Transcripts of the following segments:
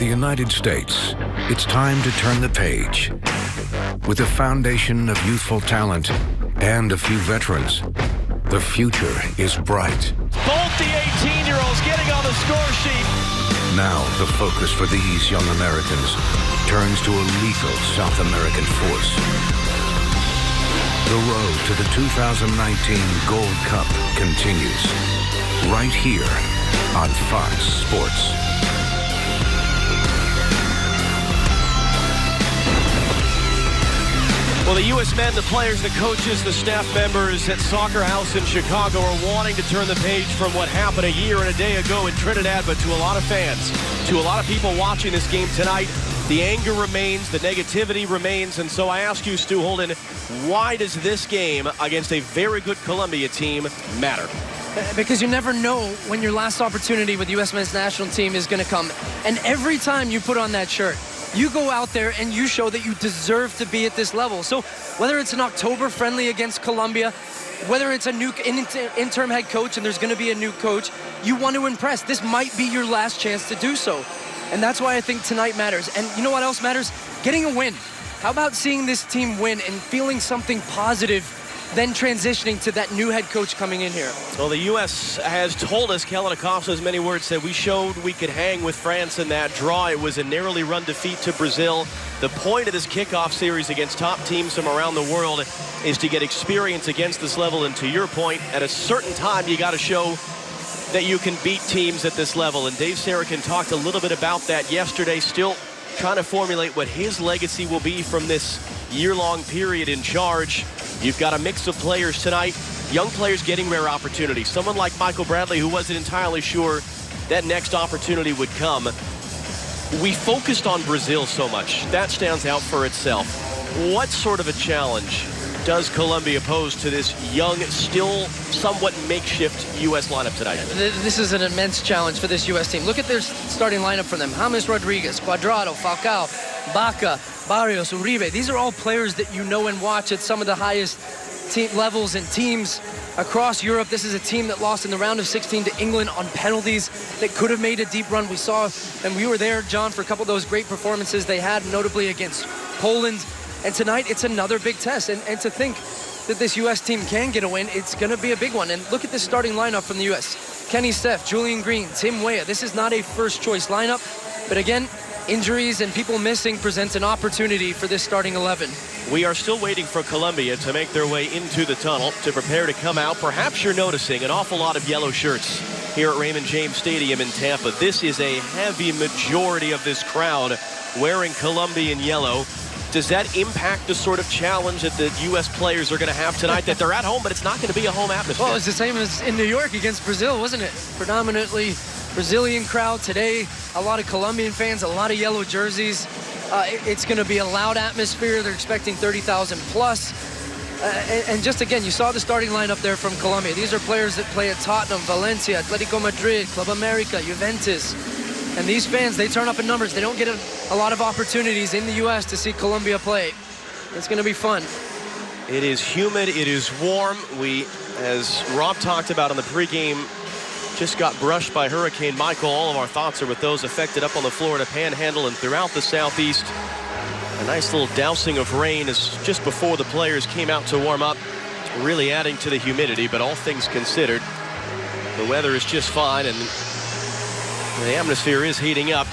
The United States, it's time to turn the page. With a foundation of youthful talent and a few veterans, the future is bright. Both the 18-year-olds getting on the score sheet. Now the focus for these young Americans turns to a lethal South American force. The road to the 2019 Gold Cup continues right here on Fox Sports. Well, the U.S. men, the players, the coaches, the staff members at Soccer House in Chicago are wanting to turn the page from what happened a year and a day ago in Trinidad, but to a lot of fans, to a lot of people watching this game tonight, the anger remains, the negativity remains, and so I ask you, Stu Holden, why does this game against a very good Colombia team matter? Because you never know when your last opportunity with the U.S. men's national team is going to come. And every time you put on that shirt, you go out there and you show that you deserve to be at this level. So whether it's an October friendly against Colombia, whether it's a new interim head coach and there's going to be a new coach, you want to impress. This might be your last chance to do so. And that's why I think tonight matters. And you know what else matters? Getting a win. How about seeing this team win and feeling something positive, then transitioning to that new head coach coming in here? Well, the U.S. has told us, Kellen Acosta's many words said, we showed we could hang with France in that draw. It was a narrowly run defeat to Brazil. The point of this kickoff series against top teams from around the world is to get experience against this level. And to your point, at a certain time, you got to show that you can beat teams at this level. And Dave Sarachan talked a little bit about that yesterday, still trying to formulate what his legacy will be from this year-long period in charge. You've got a mix of players tonight, young players getting rare opportunities. Someone like Michael Bradley, who wasn't entirely sure that next opportunity would come. We focused on Brazil so much. That stands out for itself. What sort of a challenge does Colombia pose to this young, still somewhat makeshift U.S. lineup tonight? This is an immense challenge for this U.S. team. Look at their starting lineup for them. James Rodriguez, Cuadrado, Falcao, Baca, Barrios, Uribe. These are all players that you know and watch at some of the highest team levels and teams across Europe. This is a team that lost in the round of 16 to England on penalties that could have made a deep run. We saw, and we were there, John, for a couple of those great performances they had, notably against Poland. And tonight, it's another big test. And to think that this U.S. team can get a win, it's going to be a big one. And look at this starting lineup from the U.S. Kenny Steff, Julian Green, Tim Weah. This is not a first-choice lineup. But again, injuries and people missing presents an opportunity for this starting 11. We are still waiting for Colombia to make their way into the tunnel to prepare to come out. Perhaps you're noticing an awful lot of yellow shirts here at Raymond James Stadium in Tampa. This is a heavy majority of this crowd wearing Colombian yellow. Does that impact the sort of challenge that the U.S. players are going to have tonight, that they're at home, but it's not going to be a home atmosphere? Well, it's the same as in New York against Brazil, wasn't it? Predominantly Brazilian crowd today, a lot of Colombian fans, a lot of yellow jerseys. It's going to be a loud atmosphere. They're expecting 30,000 plus. And just again, you saw the starting lineup there from Colombia. These are players that play at Tottenham, Valencia, Atletico Madrid, Club America, Juventus. And these fans, they turn up in numbers. They don't get a lot of opportunities in the U.S. to see Colombia play. It's going to be fun. It is humid. It is warm. We, as Rob talked about on the pregame, just got brushed by Hurricane Michael. All of our thoughts are with those affected up on the Florida Panhandle and throughout the Southeast. A nice little dousing of rain is just before the players came out to warm up, really adding to the humidity. But all things considered, the weather is just fine, and the atmosphere is heating up.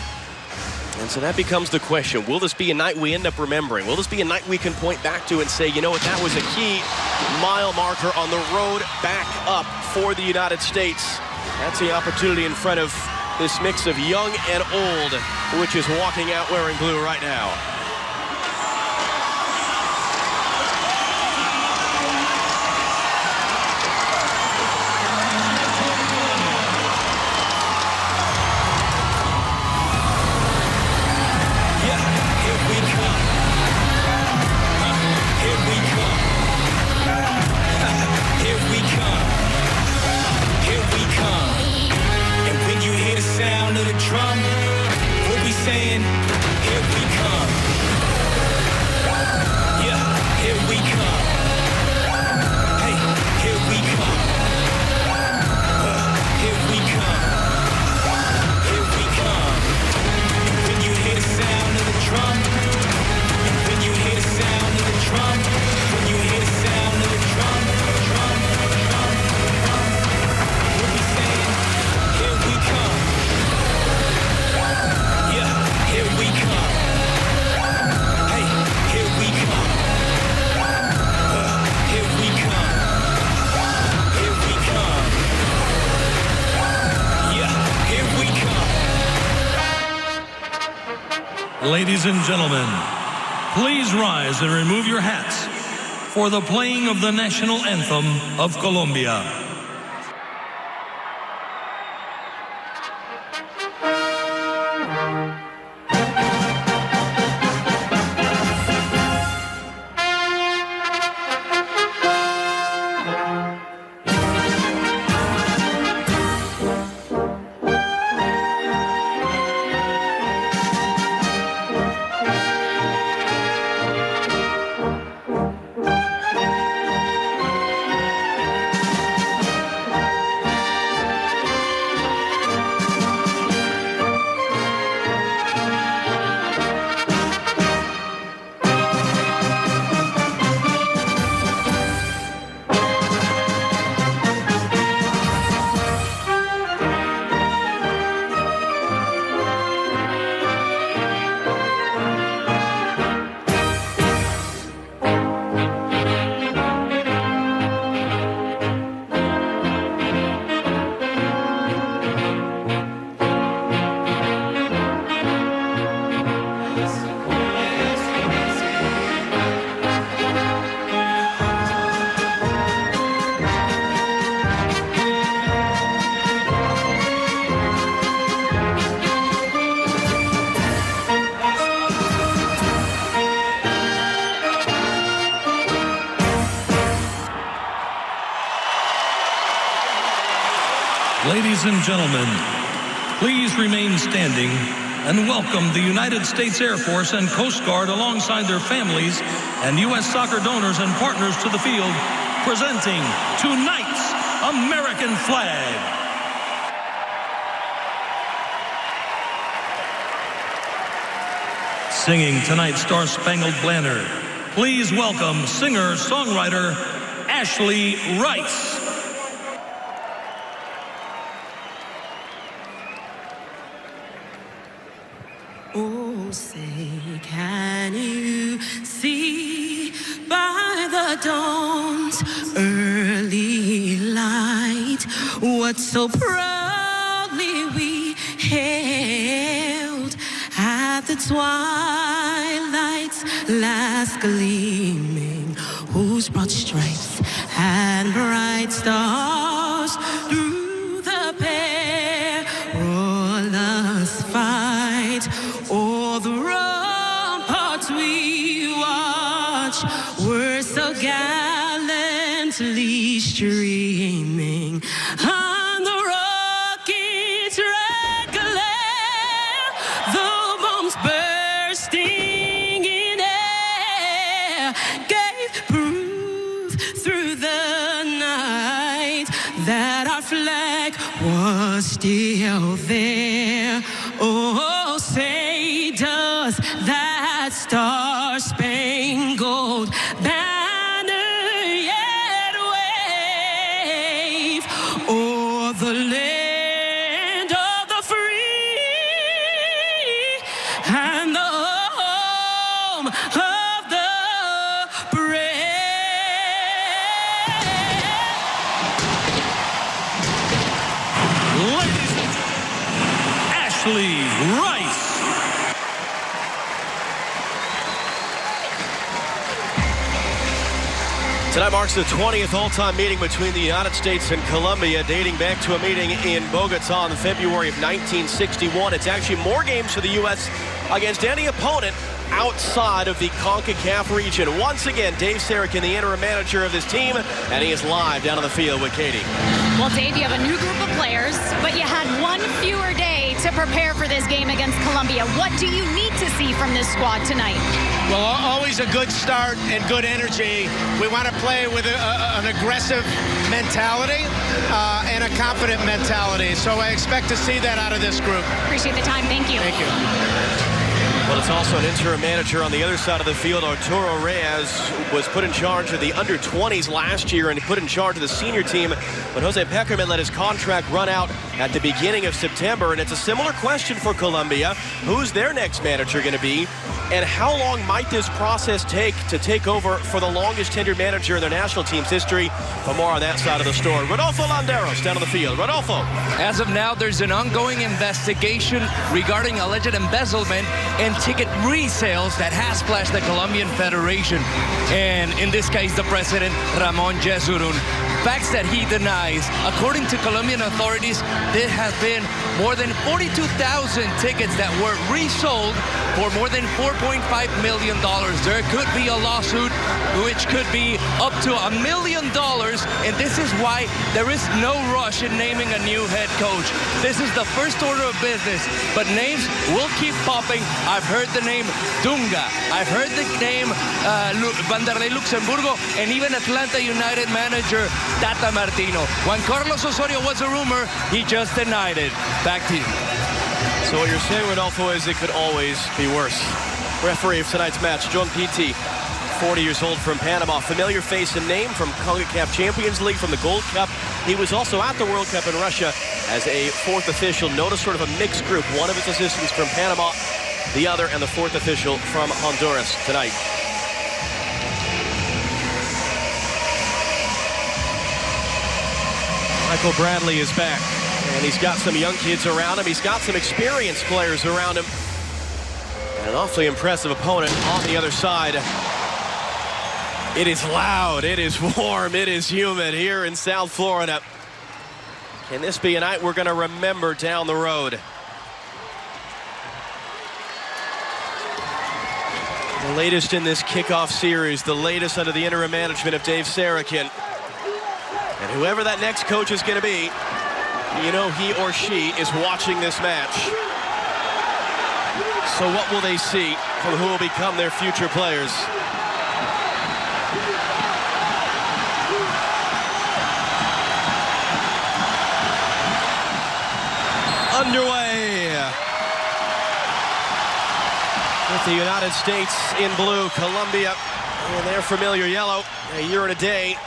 And so that becomes the question. Will this be a night we end up remembering? Will this be a night we can point back to and say, you know what, that was a key mile marker on the road back up for the United States? That's the opportunity in front of this mix of young and old, which is walking out wearing blue right now. Drum, we'll be saying, here we come. Yeah, here we come. Hey, here we come. Here we come. Here we come. When Ladies and gentlemen, please rise and remove your hats for the playing of the national anthem of Colombia. Ladies and gentlemen, please remain standing and welcome the United States Air Force and Coast Guard alongside their families and U.S. soccer donors and partners to the field, presenting tonight's American flag. Singing tonight's Star-Spangled Banner, please welcome singer-songwriter Ashley Rice. Oh, say, can you see by the dawn's early light what so proudly we hailed at the twilight's last gleaming, whose broad strength and bright stars through the perilous fight o'er the ramparts we watch were so gallantly streaming on the rocket's red glare, the bombs bursting in air gave proof through the night that our flag was still there. Oh, say does that star-spangled banner yet wave o'er the land of the free and the home of the brave? Ladies and gentlemen, Ashley Rice. Tonight marks the 20th all-time meeting between the United States and Colombia, dating back to a meeting in Bogota in February of 1961. It's actually more games for the U.S. against any opponent outside of the CONCACAF region. Once again, Dave Sarachan, the interim manager of this team, and he is live down on the field with Katie. Well, Dave, you have a new group of players, but you had one fewer day to prepare for this game against Colombia. What do you need to see from this squad tonight? Well, always a good start and good energy. We want to play with an aggressive mentality and a confident mentality. So I expect to see that out of this group. Appreciate the time. Thank you. Thank you. Well, it's also an interim manager on the other side of the field. Arturo Reyes was put in charge of the under-20s last year and put in charge of the senior team. But Jose Peckerman let his contract run out at the beginning of September. And it's a similar question for Colombia. Who's their next manager going to be? And how long might this process take to take over for the longest tenured manager in their national team's history? For more on that side of the story, Rodolfo Landeros down on the field. Rodolfo. As of now, there's an ongoing investigation regarding alleged embezzlement and ticket ticket resales that has splashed the Colombian Federation, and in this case, the president, Ramon Yesurún. Facts that he denies. According to Colombian authorities, there has been more than 42,000 tickets that were resold for more than $4.5 million. There could be a lawsuit which could be up to $1 million, and this is why there is no rush in naming a new head coach. This is the first order of business, but names will keep popping. I've heard the name Dunga. I've heard the name Vanderlei Luxemburgo, and even Atlanta United manager Tata Martino. Juan Carlos Osorio was a rumor. He just denied it. Back to you. So what you're saying, Rodolfo, is it could always be worse. Referee of tonight's match, John Pitti, 40 years old from Panama. Familiar face and name from CONCACAF Champions League, from the Gold Cup. He was also at the World Cup in Russia as a fourth official. Notice sort of a mixed group. One of his assistants from Panama, the other, and the fourth official from Honduras tonight. Michael Bradley is back, and he's got some young kids around him. He's got some experienced players around him. And an awfully impressive opponent on the other side. It is loud, it is warm, it is humid here in South Florida. Can this be a night we're going to remember down the road? The latest in this kickoff series, the latest under the interim management of Dave Sarakin. And whoever that next coach is going to be, you know he or she is watching this match. So what will they see from who will become their future players? Underway. With the United States in blue, Colombia in their familiar yellow, a year and a day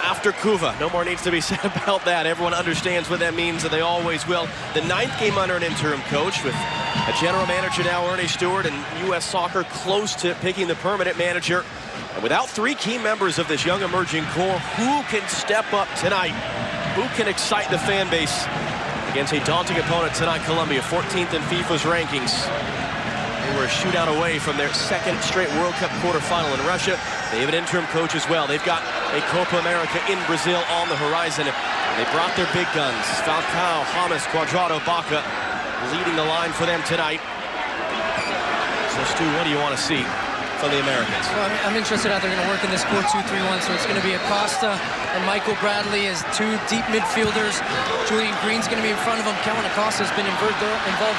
after Cuba. No more needs to be said about that. Everyone understands what that means, and they always will. The 9th game under an interim coach, with a general manager now, Ernie Stewart, and U.S. Soccer close to picking the permanent manager. And without 3 key members of this young emerging core, who can step up tonight? Who can excite the fan base against a daunting opponent tonight? Colombia, 14th in FIFA's rankings. They were a shootout away from their 2nd straight World Cup quarterfinal in Russia. They have an interim coach as well. They've got a Copa America in Brazil on the horizon. And they brought their big guns. Falcao, James, Cuadrado, Baca leading the line for them tonight. So, Stu, what do you want to see from the Americans? Well, I'm interested how they're going to work in this 4-2-3-1. So it's going to be Acosta and Michael Bradley as 2 deep midfielders. Julian Green's going to be in front of him. Kellen Acosta has been involved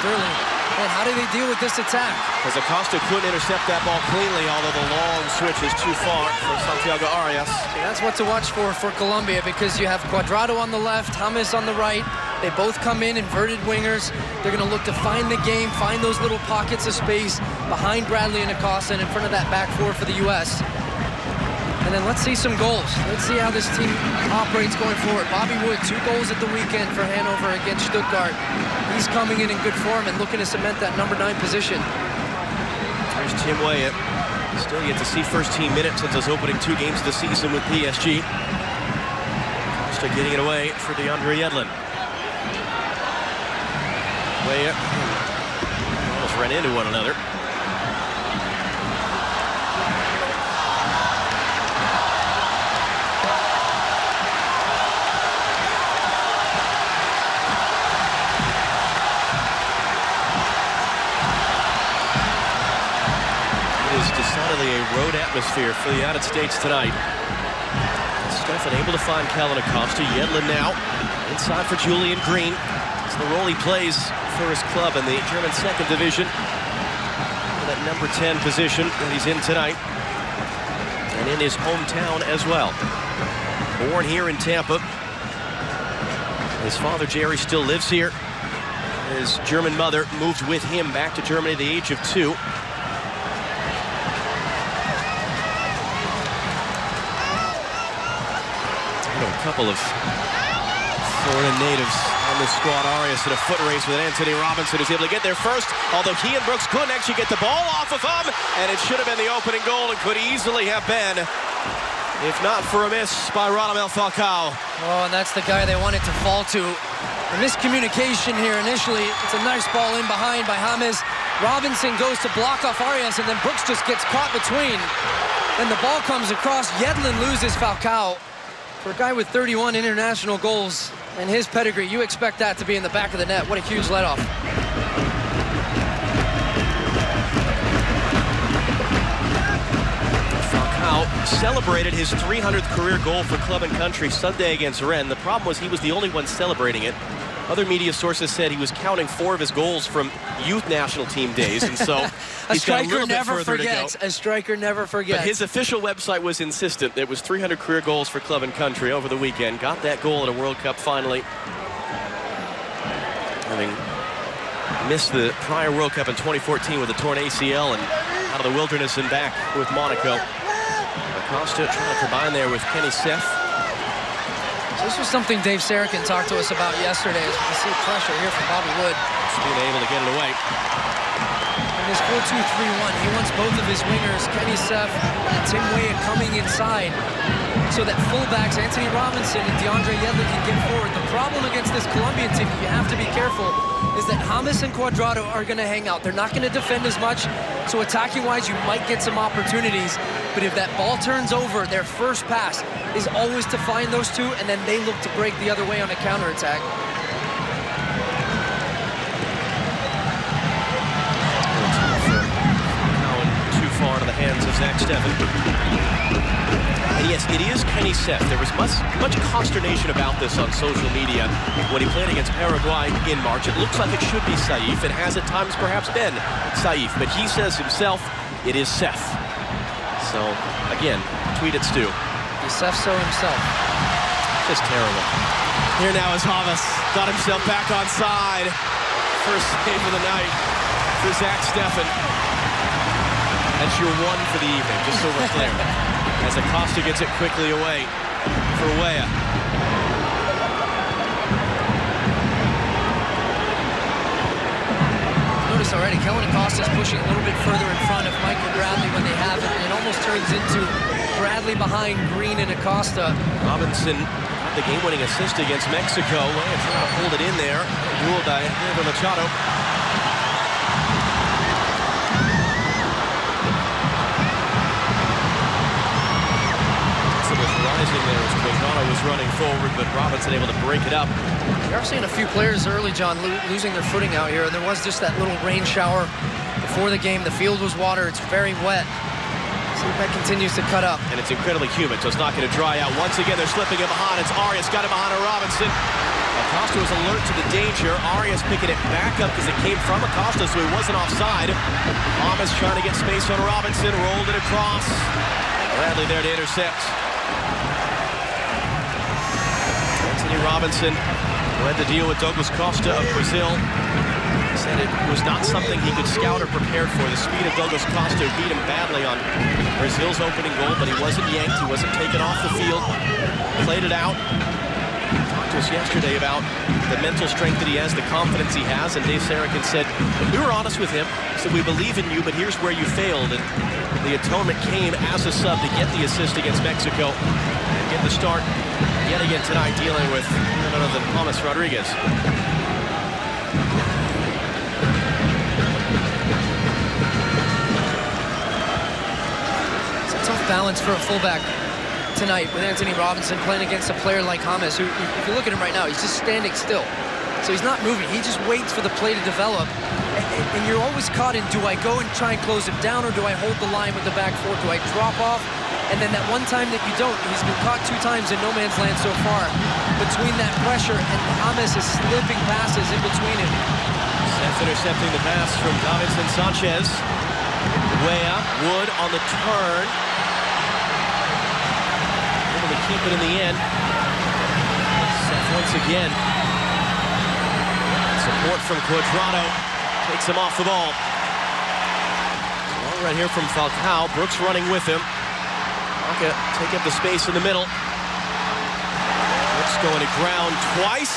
early. And how do they deal with this attack? Because Acosta couldn't intercept that ball cleanly, although the long switch is too far for Santiago Arias. And that's what to watch for Colombia, because you have Cuadrado on the left, James on the right. They both come in, inverted wingers. They're going to look to find the game, find those little pockets of space behind Bradley and Acosta and in front of that back four for the U.S. And then let's see some goals. Let's see how this team operates going forward. Bobby Wood, 2 goals at the weekend for Hanover against Stuttgart. He's coming in good form and looking to cement that number 9 position. There's Tim Weah. Still yet to see first team minutes since his opening 2 games of the season with PSG. Still getting it away for DeAndre Yedlin. Weah almost ran into one another. Decidedly a road atmosphere for the United States tonight. Stefan able to find Kellen Acosta. Yedlin now inside for Julian Green. It's the role he plays for his club in the German 2nd division. That number 10 position that he's in tonight. And in his hometown as well. Born here in Tampa. His father, Jerry, still lives here. His German mother moved with him back to Germany at the age of 2. A couple of Florida natives on the squad. Arias in a foot race with Anthony Robinson, who's able to get there first, although he and Brooks couldn't actually get the ball off of him, and it should have been the opening goal and could easily have been, if not for a miss by Radamel Falcao. Oh, and that's the guy they wanted to fall to. The miscommunication here initially. It's a nice ball in behind by James. Robinson goes to block off Arias, and then Brooks just gets caught between. Then the ball comes across. Yedlin loses Falcao. For a guy with 31 international goals and his pedigree, you expect that to be in the back of the net. What a huge let-off. Falcao celebrated his 300th career goal for club and country Sunday against Rennes. The problem was he was the only one celebrating it. Other media sources said he was counting 4 of his goals from youth national team days, and so he's got a little bit further to go. A striker never forgets. But his official website was insistent. There was 300 career goals for club and country over the weekend. Got that goal at a World Cup finally. Having missed the prior World Cup in 2014 with a torn ACL and out of the wilderness and back with Monaco. Acosta trying to combine there with Kenny Seth. This was something Dave Sarakin talked to us about yesterday, as we can see pressure here from Bobby Wood. Just being able to get it away. In this 4-2-3-1, he wants both of his wingers, Kenny Seth and Tim Weah, coming inside so that fullbacks Anthony Robinson and DeAndre Yedlin can get forward. The problem against this Colombian team, you have to be careful, is that James and Cuadrado are going to hang out. They're not going to defend as much, so attacking-wise, you might get some opportunities. But if that ball turns over, their first pass is always to find those two, and then they look to break the other way on a counterattack. Too far to the hands of Zach Steffen. And yes, it is Kenny Seth. There was much consternation about this on social media when he played against Paraguay in March. It looks like it should be Saif. It has at times perhaps been Saif, but he says himself it is Seth. So, again, tweet it, Stu. Sefso himself. Just terrible. Here now is James. Got himself back on side. First save of the night for Zach Steffen. That's your one for the evening, just so we're clear. As Acosta gets it quickly away for Weah. Notice already, Kellen Acosta is pushing a little bit further in front of Michael Bradley when they have it, and it almost turns into Bradley behind Green and Acosta. Robinson got the game-winning assist against Mexico. Weah trying to hold it in there. Ruled by Machado. Rising there as Cuadrado was running forward, but Robinson able to break it up. We are seeing a few players early, John, losing their footing out here. And there was just that little rain shower before the game. The field was water. It's very wet. See if that continues to cut up. And it's incredibly humid, so it's not going to dry out. Once again, they're slipping it behind. It's Arias, got it behind Robinson. Acosta was alert to the danger. Arias picking it back up because it came from Acosta, so he wasn't offside. James trying to get space on Robinson, rolled it across. Bradley there to intercept. Anthony Robinson, who had to deal with Douglas Costa of Brazil, said it was not something he could scout or prepare for. The speed of Douglas Costa beat him badly on Brazil's opening goal, but he wasn't yanked, he wasn't taken off the field, played it out. Talked to us yesterday about the mental strength that he has, the confidence he has, and Dave Sarakin said, we were honest with him, said we believe in you, but here's where you failed. And the atonement came as a sub to get the assist against Mexico and get the start yet again tonight dealing with none other than James Rodriguez. It's a tough balance for a fullback tonight with Anthony Robinson playing against a player like James, who, if you look at him right now, he's just standing still. So he's not moving. He just waits for the play to develop. And you're always caught in, do I go and try and close him down, or do I hold the line with the back four? Do I drop off? And then that one time that you don't, he's been caught 2 times in no man's land so far. Between that pressure and James is slipping passes in between him. Seth intercepting the pass from Davinson Sanchez. Weah, Wood on the turn. Able to keep it in the end. Seth once again. Support from Cuadrado. Takes him off the ball. Long right here from Falcao. Brooks running with him. Maka take up the space in the middle. Brooks going to ground twice.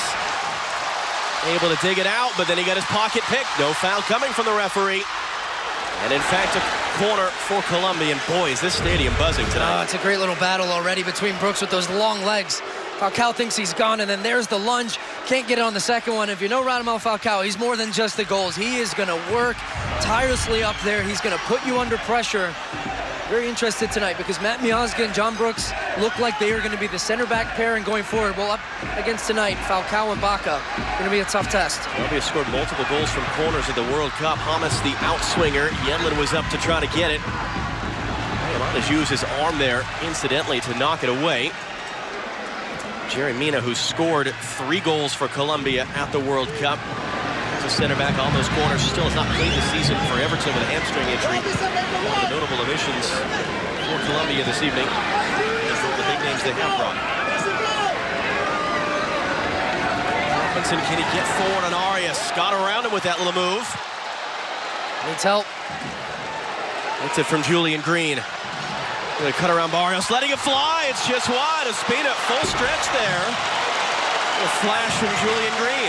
Able to dig it out, but then he got his pocket picked. No foul coming from the referee. And in fact, a corner for Colombia. And boy, is this stadium buzzing tonight. It's a great little battle already between Brooks with those long legs. Falcao thinks he's gone, and then there's the lunge. Can't get it on the second one. If you know Radamel Falcao, he's more than just the goals. He is going to work tirelessly up there. He's going to put you under pressure. Very interested tonight because Matt Miazga and John Brooks look like they are going to be the center back pair and going forward. Well, up against tonight, Falcao and Baca. Going to be a tough test. Colombia scored multiple goals from corners at the World Cup. Hamas, the outswinger. Yedlin was up to try to get it. Yamadas used his arm there, incidentally, to knock it away. Jerry Mina, who scored 3 goals for Colombia at the World Cup. As a center back on those corners, still has not played this season for Everton with a hamstring injury. One of the notable omissions for Colombia this evening. The big names they have brought. Robinson, can he get forward on Arias? Got around him with that little move. Needs help. That's it from Julian Green. Gonna cut around Barrios, letting it fly. It's just wide. A speed up, full stretch there. A flash from Julian Green.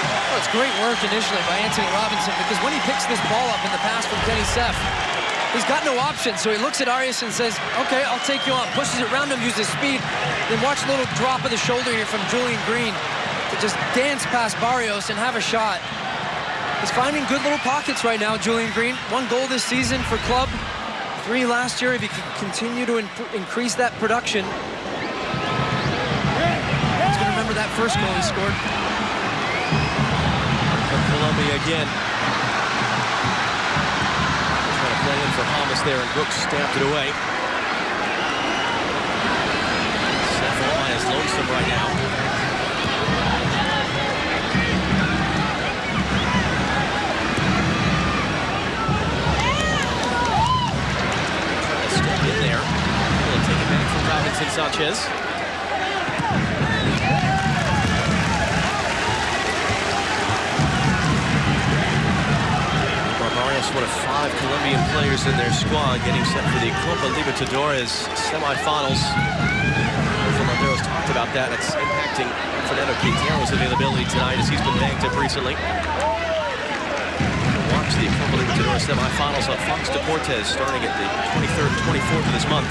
Well, it's great work initially by Anthony Robinson because when he picks this ball up in the pass from Kenny Seff, he's got no option. So he looks at Arias and says, okay, I'll take you on. Pushes it around him, uses speed. Then watch a little drop of the shoulder here from Julian Green to just dance past Barrios and have a shot. He's finding good little pockets right now, Julian Green. 1 goal this season for club. 3 last year. If he can continue to increase that production, he's going to remember that first goal he scored. Colombia again. Trying to play in for Hamas there, and Brooks stamped it away. Cephalon is lonesome right now. Step in there. He'll take it back from Davinson Sanchez. One of 5 Colombian players in their squad getting set for the Copa Libertadores semifinals. Fernando's talked about that. It's impacting Fernando Quintero's availability tonight as he's been banged up recently. We'll watch the Copa Libertadores semifinals on Fox Deportes starting at the 23rd and 24th of this month.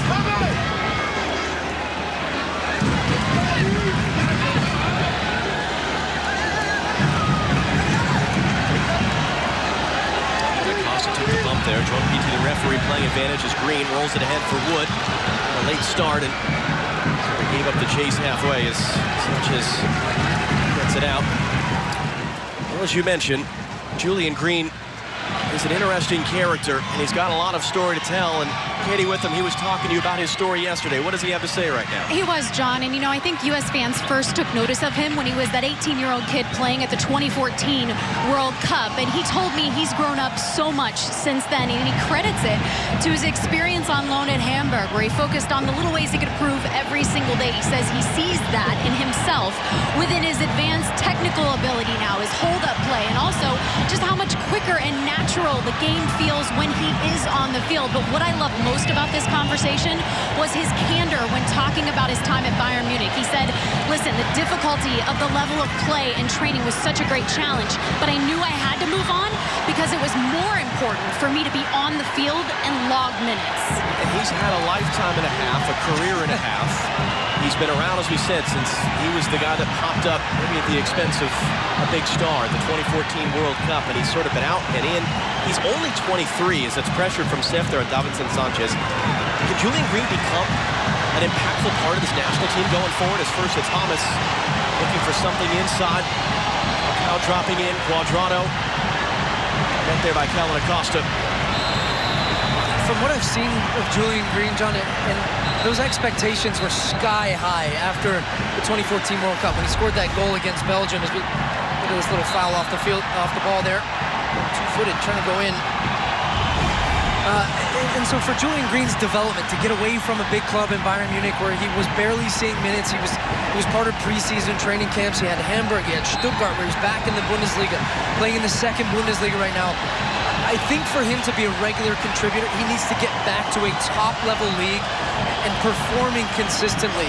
There, Joan P. to the referee, playing advantage as Green rolls it ahead for Wood. A late start and sort of gave up the chase halfway as Sanchez gets it out. Well, as you mentioned, Julian Green is an interesting character, and he's got a lot of story to tell. And Katie, with him, he was talking to you about his story yesterday. What does he have to say right now? He was, John, and you know, I think U.S. fans first took notice of him when he was that 18-year-old kid playing at the 2014 World Cup, and he told me he's grown up so much since then, and he credits it to his experience on loan at Hamburg, where he focused on the little ways he could improve every single day. He says he sees that in himself within his advanced technical ability now, his hold-up play, and also just how much quicker and natural the game feels when he is on the field. But what I love most about this conversation was his candor when talking about his time at Bayern Munich. He said, listen, the difficulty of the level of play and training was such a great challenge, but I knew I had to move on because it was more important for me to be on the field and log minutes. And he's had a lifetime and a half, a career and a half. He's been around, as we said, since he was the guy that popped up maybe at the expense of a big star at the 2014 World Cup, and he's sort of been out and in. He's only 23 as it's pressure from Sefter and Davinson Sanchez. Can Julian Green become an impactful part of this national team going forward? As first it's Hamas looking for something inside. Now dropping in, Cuadrado. Met there by Calvin Acosta. From what I've seen of Julian Green, John, and those expectations were sky high after the 2014 World Cup when he scored that goal against Belgium. Look at this little foul off the field, off the ball there. Two-footed, trying to go in. And so for Julian Green's development, to get away from a big club in Bayern Munich where he was barely seeing minutes, he was part of preseason training camps. He had Hamburg, he had Stuttgart, where he's back in the Bundesliga, playing in the 2nd Bundesliga right now. I think for him to be a regular contributor, he needs to get back to a top-level league and performing consistently.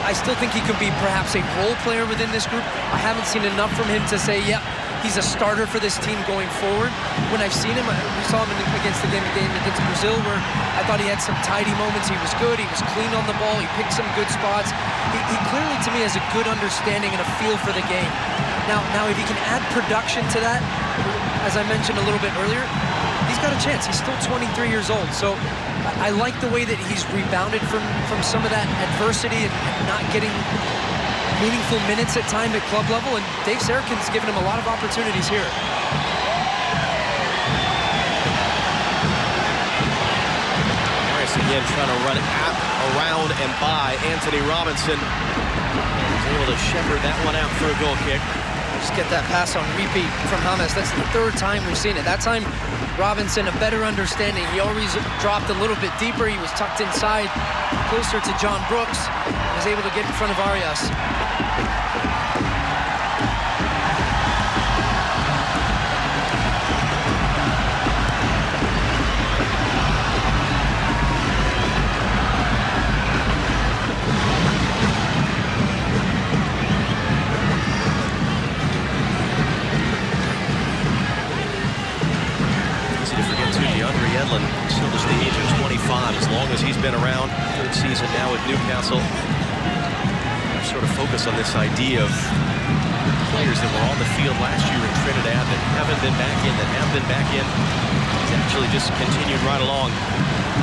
I still think he could be perhaps a role player within this group. I haven't seen enough from him to say, yep, he's a starter for this team going forward. When I've seen him, we saw him against the game against Brazil, where I thought he had some tidy moments. He was good. He was clean on the ball. He picked some good spots. He clearly, to me, has a good understanding and a feel for the game. Now, if he can add production to that, as I mentioned a little bit earlier, he's got a chance. He's still 23 years old. So I like the way that he's rebounded from some of that adversity and not getting meaningful minutes at time at club level, and Dave Sarakin's given him a lot of opportunities here. Arias again trying to run around and by Anthony Robinson. He's able to shepherd that one out for a goal kick. Just get that pass on repeat from James. That's the third time we've seen it. That time, Robinson, a better understanding. He always dropped a little bit deeper. He was tucked inside, closer to John Brooks. He was able to get in front of Arias. Still just the age of 25, as long as he's been around. Third season now with Newcastle. Sort of focus on this idea of players that were on the field last year in Trinidad that haven't been back in, that have been back in. He's actually just continued right along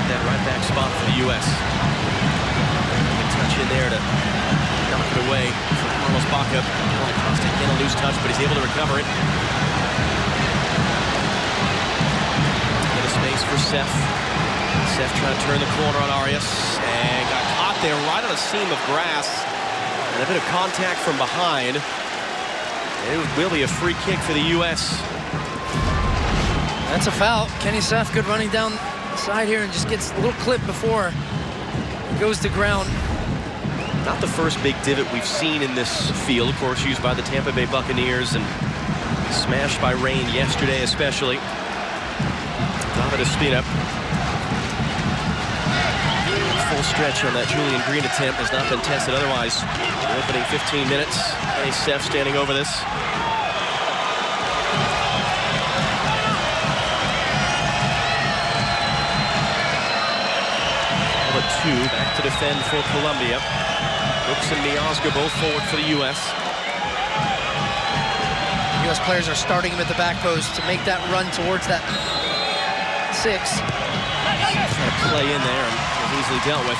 that right back spot for the U.S. A touch in there to knock it away from Carlos Baca. Costa again a loose touch, but he's able to recover it. Space for Seth. Seth trying to turn the corner on Arias and got caught there right on a seam of grass. And a bit of contact from behind. And it will be a free kick for the U.S. That's a foul. Kenny Seth, good running down the side here and just gets a little clip before he goes to ground. Not the first big divot we've seen in this field, of course, used by the Tampa Bay Buccaneers and smashed by rain yesterday especially. David Espina. Full stretch on that Julian Green attempt has not been tested otherwise. The opening 15 minutes. Kenny Seth standing over this. Number 2 back to defend for Colombia. Brooks and Miazga both forward for the U.S. U.S. players are starting him at the back post to make that run towards that 6. Trying to play in there and was easily dealt with.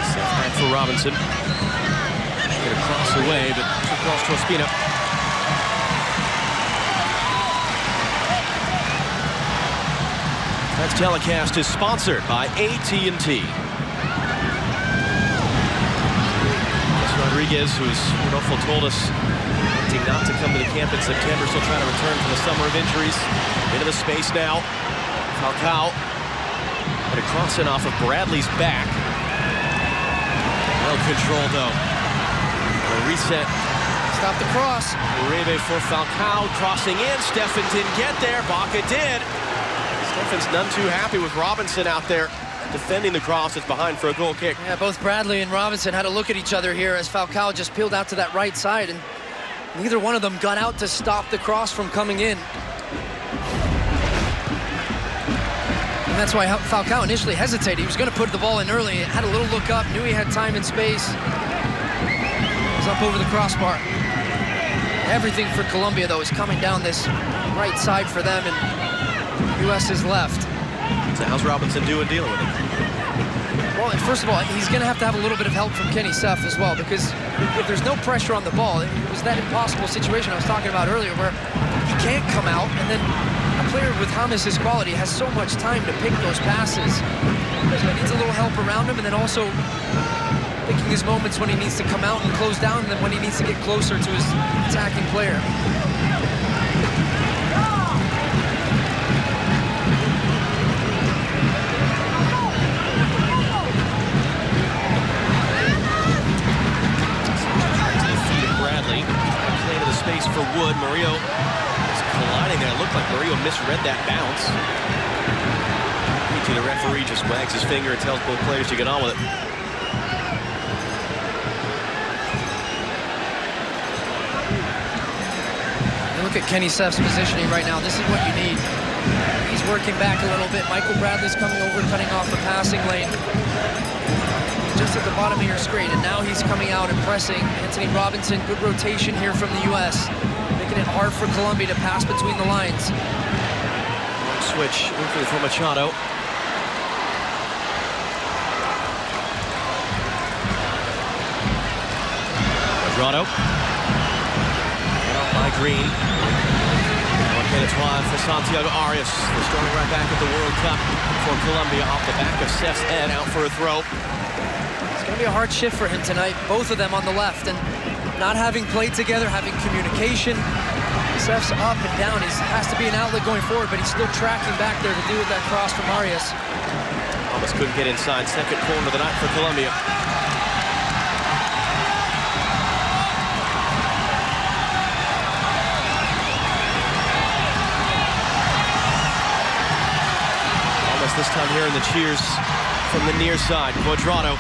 Seth back for Robinson. Get a cross away, but across to Ospina. That telecast is sponsored by AT&T. Rodriguez, who's Rodolfo told us, wanting not to come to the camp in September, still trying to return from the summer of injuries. Into the space now. Falcao. And a crossing off of Bradley's back. Well controlled though. A reset. Stop the cross. Uribe for Falcao, crossing in. Stefan didn't get there. Baca did. Stefan's none too happy with Robinson out there defending the cross. It's behind for a goal kick. Yeah, both Bradley and Robinson had to look at each other here as Falcao just peeled out to that right side, and neither one of them got out to stop the cross from coming in. And that's why Falcao initially hesitated. He was going to put the ball in early, had a little look up, knew he had time and space. Was up over the crossbar. Everything for Colombia, though, is coming down this right side for them, and U.S. is left. So how's Robinson doing dealing with it? Well, first of all, he's going to have a little bit of help from Kenny Seth as well, because if there's no pressure on the ball, it was that impossible situation I was talking about earlier where he can't come out, and then a player with James' quality has so much time to pick those passes. So he needs a little help around him, and then also picking his moments when he needs to come out and close down, and then when he needs to get closer to his attacking player. For Wood, Murillo is colliding there. It looked like Murillo misread that bounce. The referee just wags his finger and tells both players to get on with it. Look at Kenny Seff's positioning right now. This is what you need. He's working back a little bit. Michael Bradley's coming over, cutting off the passing lane. Just at the bottom of your screen, and now he's coming out and pressing. Anthony Robinson, good rotation here from the U.S. Making it hard for Colombia to pass between the lines. Long switch looking for Machado. Quadrado. By Green. It's wide for Santiago Arias. They're starting right back at the World Cup for Colombia off the back of Seff's head, out for a throw. It's going to be a hard shift for him tonight, both of them on the left, and not having played together, having communication. Seff's up and down. He has to be an outlet going forward, but he's still tracking back there to do with that cross from Arias. Almost couldn't get inside. Second corner of the night for Colombia. This time hearing the cheers from the near side. Quadrado.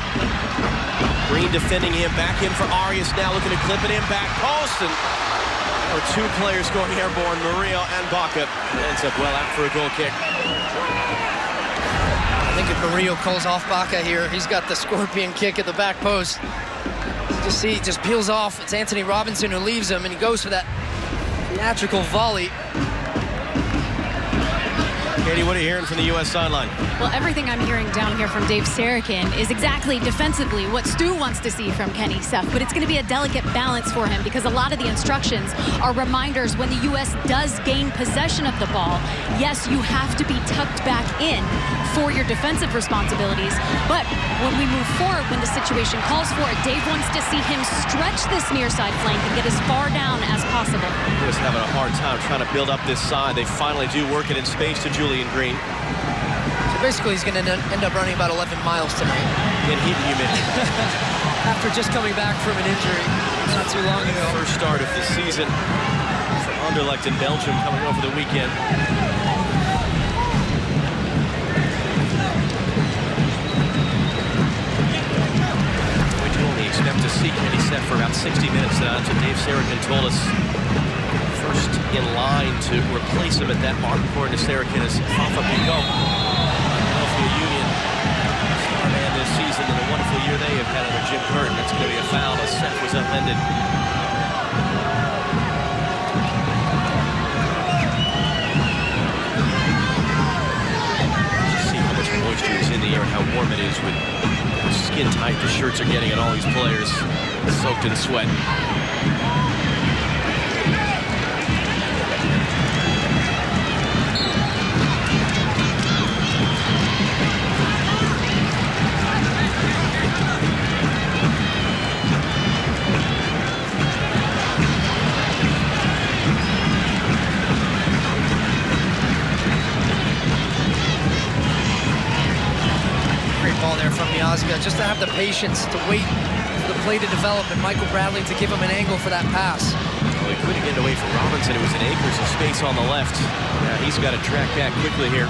Green defending him. Back in for Arias now, looking to clip it in back post. And there are two players going airborne, Murillo and Baca. Ends up well out for a goal kick. I think if Murillo calls off Baca here, he's got the scorpion kick at the back post. You just see, it just peels off. It's Anthony Robinson who leaves him, and he goes for that theatrical volley. Katie, what are you hearing from the U.S. sideline? Well, everything I'm hearing down here from Dave Sarakin is exactly defensively what Stu wants to see from Kenny Seff, but it's going to be a delicate balance for him because a lot of the instructions are reminders when the U.S. does gain possession of the ball. Yes, you have to be tucked back in for your defensive responsibilities, but when we move forward, when the situation calls for it, Dave wants to see him stretch this near side flank and get as far down as possible. He was having a hard time trying to build up this side. They finally do work it in space to Julian Green. So basically, he's going to end up running about 11 miles tonight. In heat and humidity. After just coming back from an injury not too long ago. First start of the season for Anderlecht in Belgium coming over the weekend. We do only expect to see Kenny Seff for about 60 minutes now, so Dave Sarakin told us. First in line to replace him at that mark, according to Sarakin, is Fafa Pico. Philadelphia Union star man this season, and a wonderful year they have had under Jim Curtin. That's going to be a foul as Seff was upended. Just see how much moisture is in the air and how warm it is with how skin tight the shirts are getting, and all these players soaked in sweat. Just to have the patience to wait for the play to develop and Michael Bradley to give him an angle for that pass. Well, he couldn't get away from Robinson. It was an acres of space on the left. Yeah, he's got to track back quickly here.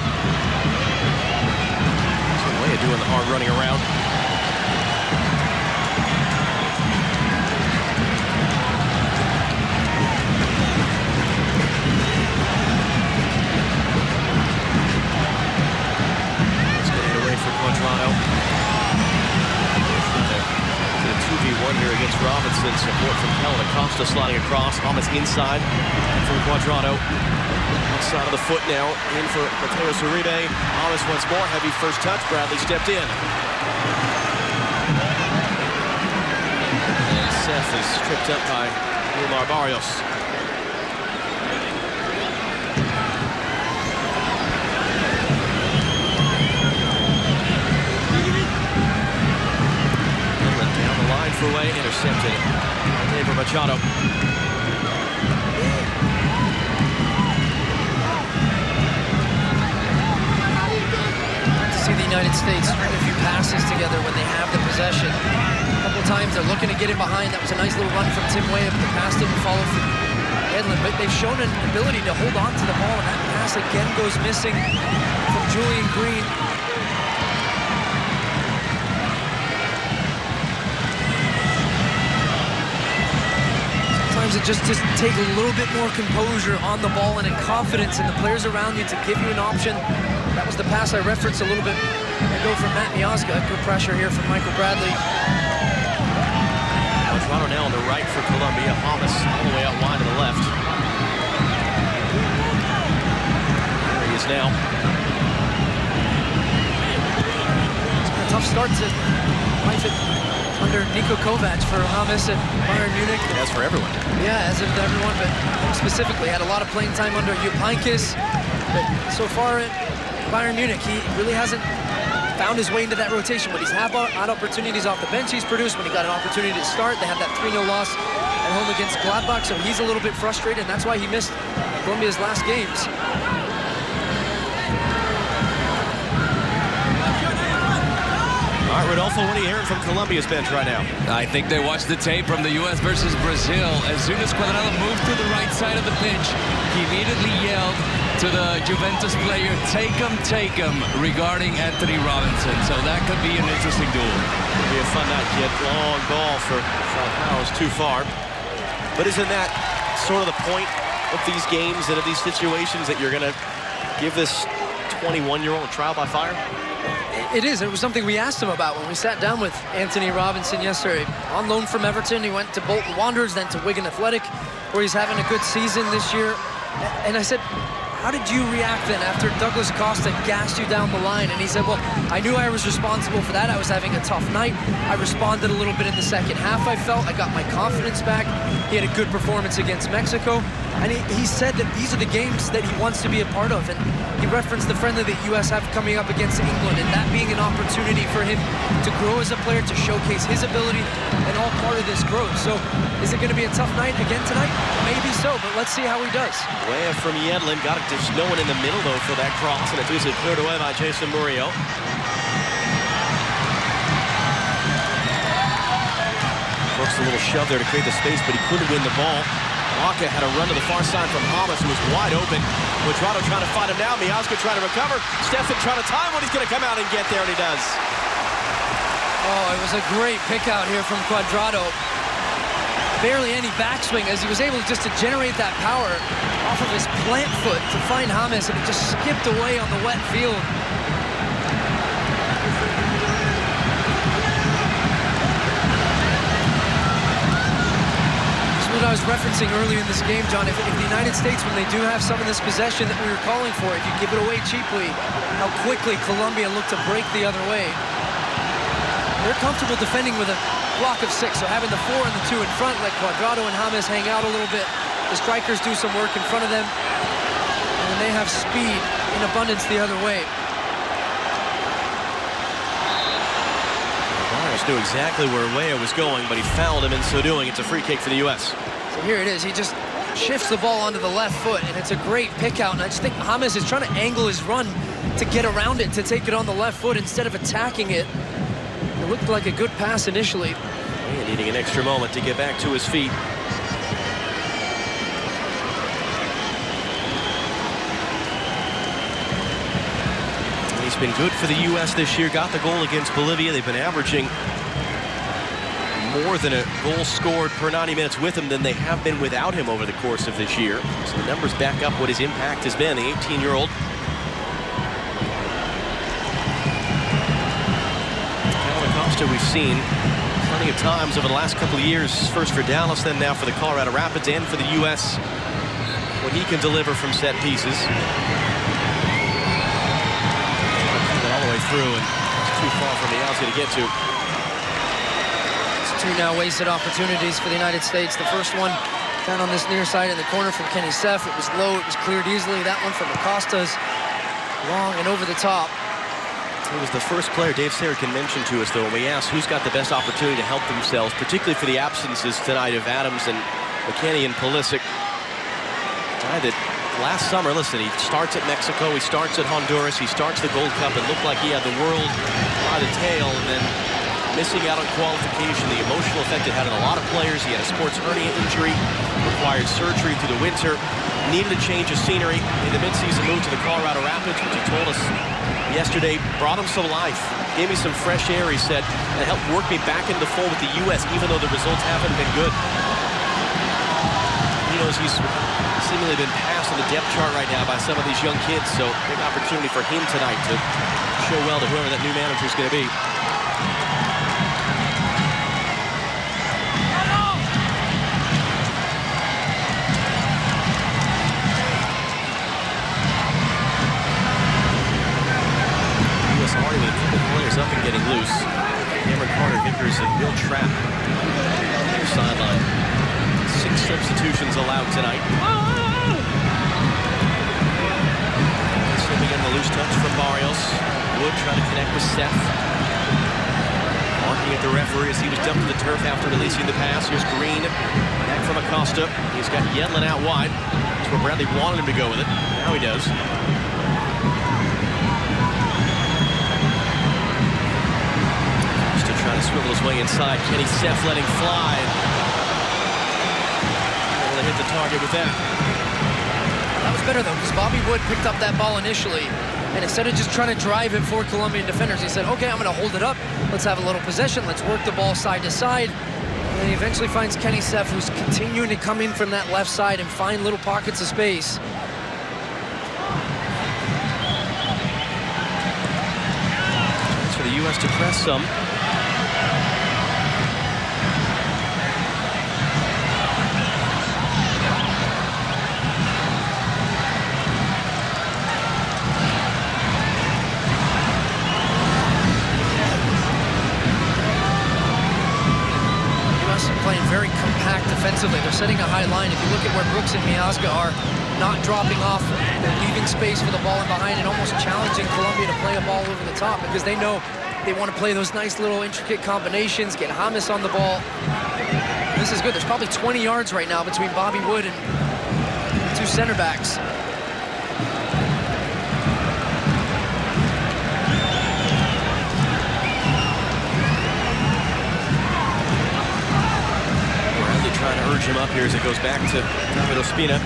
It's a way of doing the hard running around. Let's get it away from Quadrado. 2v1 here against Robinson. Support from Kellen Acosta sliding across. Almost inside from Quadrado. Outside of the foot now. In for Mateus Uribe. Almost once more. Heavy first touch. Bradley stepped in. And Seff is tripped up by Omar Barrios. For way intercepted. David Machado. To see the United States string a few passes together when they have the possession. A couple times they're looking to get in behind. That was a nice little run from Tim Way, but the pass didn't follow through. Yedlin, but they've shown an ability to hold on to the ball, and that pass again goes missing from Julian Green. Sometimes it just take a little bit more composure on the ball and confidence in the players around you to give you an option. That was the pass I referenced a little bit ago from Matt Miazga. Good pressure here from Michael Bradley. Toronto now on the right for Colombia. Hamas all the way out wide to the left. There he is now. It's been a tough start to life under Niko Kovac for Hamas at Bayern Munich. As for everyone. Yeah, as of everyone, but specifically had a lot of playing time under Jupp Heynckes. But so far at Bayern Munich, he really hasn't found his way into that rotation. When he's had opportunities off the bench, he's produced. When he got an opportunity to start, they had that 3-0 loss at home against Gladbach, so he's a little bit frustrated, and that's why he missed Colombia's last games. All right, Rodolfo, what are you hearing from Colombia's bench right now? I think they watched the tape from the U.S. versus Brazil. As soon as Cuadrado moved to the right side of the pitch, he immediately yelled to the Juventus player, take him, regarding Anthony Robinson. So that could be an interesting duel. It'll be a fun night, kid. Long ball for Falcao is too far. But isn't that sort of the point of these games and of these situations, that you're going to give this 21-year-old a trial by fire? It is. It was something we asked him about when we sat down with Anthony Robinson yesterday. On loan from Everton, he went to Bolton Wanderers, then to Wigan Athletic, where he's having a good season this year. And I said, how did you react then after Douglas Costa gassed you down the line? And he said, well, I knew I was responsible for that. I was having a tough night. I responded a little bit in the second half, I felt. I got my confidence back. He had a good performance against Mexico. And he said that these are the games that he wants to be a part of. And he referenced the friendly that U.S. have coming up against England, and that being an opportunity for him to grow as a player, to showcase his ability, and all part of this growth. So is it going to be a tough night again tonight? Maybe so, but let's see how he does. Way from Yedlin, got it. There's no one in the middle, though, for that cross, and it is cleared away by Jason Murillo. Brooks a little shove there to create the space, but he couldn't win the ball. Waka had a run to the far side from Hamas, who was wide open. Cuadrado trying to find him now. Miazga trying to recover. Stefan trying to time when he's going to come out and get there, and he does. Oh, it was a great pick out here from Cuadrado. Barely any backswing, as he was able just to generate that power off of his plant foot to find Hamas, and it just skipped away on the wet field. What I was referencing earlier in this game, John, if the United States, when they do have some of this possession that we were calling for, if you give it away cheaply, how quickly Colombia looked to break the other way. They're comfortable defending with a block of 6, so having the 4 and the 2 in front, let Cuadrado and Hamas hang out a little bit. The strikers do some work in front of them, and they have speed in abundance the other way. Knew exactly where Weah was going, but he fouled him in so doing. It's a free kick for the U.S. So here it is. He just shifts the ball onto the left foot, and it's a great pick out. And I just think Hamas is trying to angle his run to get around it, to take it on the left foot instead of attacking it. It looked like a good pass initially. Weah needing an extra moment to get back to his feet. He's been good for the U.S. this year. Got the goal against Bolivia. They've been averaging more than a goal scored per 90 minutes with him than they have been without him over the course of this year. So the numbers back up what his impact has been. The 18-year-old. Costa, we've seen plenty of times over the last couple of years. First for Dallas, then now for the Colorado Rapids and for the U.S. What he can deliver from set pieces. Through, and it's too far from Miazga to get to. It's 2 now wasted opportunities for the United States. The first one down on this near side in the corner from Kenny Seff. It was low, it was cleared easily. That one from Acosta's long and over the top. It was the first player Dave Sarachan mentioned to us, though, when we asked who's got the best opportunity to help themselves, particularly for the absences tonight of Adams and McKennie and Pulisic. Guy that last summer, listen, he starts at Mexico, he starts at Honduras, he starts the Gold Cup. It looked like he had the world by the tail, and then missing out on qualification, the emotional effect it had on a lot of players. He had a sports hernia injury, required surgery through the winter, needed a change of scenery. In the midseason move to the Colorado Rapids, which he told us yesterday brought him some life, gave me some fresh air, he said, and helped work me back into the fold with the U.S., even though the results haven't been good. He knows he's seemingly been passed on the depth chart right now by some of these young kids, so big opportunity for him tonight to show well to whoever that new manager is going to be. U.S. already with a couple players up and getting loose. Cameron Carter, Vickers, and Will Trapp on their sideline. 6 substitutions allowed tonight. Slipping in the loose touch from Barrios. Wood trying to connect with Seth. Marking at the referee as he was dumped to the turf after releasing the pass. Here's Green. Back from Acosta. He's got Yedlin out wide. That's where Bradley wanted him to go with it. Now he does. Acosta trying to swivel his way inside. Kenny Seth letting fly. Hit the target with that. That was better, though, because Bobby Wood picked up that ball initially, and instead of just trying to drive it for Colombian defenders, he said, okay, I'm going to hold it up. Let's have a little possession. Let's work the ball side to side. And he eventually finds Kenny Seth, who's continuing to come in from that left side and find little pockets of space. Chance for the U.S. to press some. Playing very compact defensively. They're setting a high line. If you look at where Brooks and Miazga are, not dropping off, they're leaving space for the ball in behind and almost challenging Colombia to play a ball over the top because they know they want to play those nice little intricate combinations, get James on the ball. This is good. There's probably 20 yards right now between Bobby Wood and the 2 center backs. Trying to urge him up here as it goes back to David Ospina.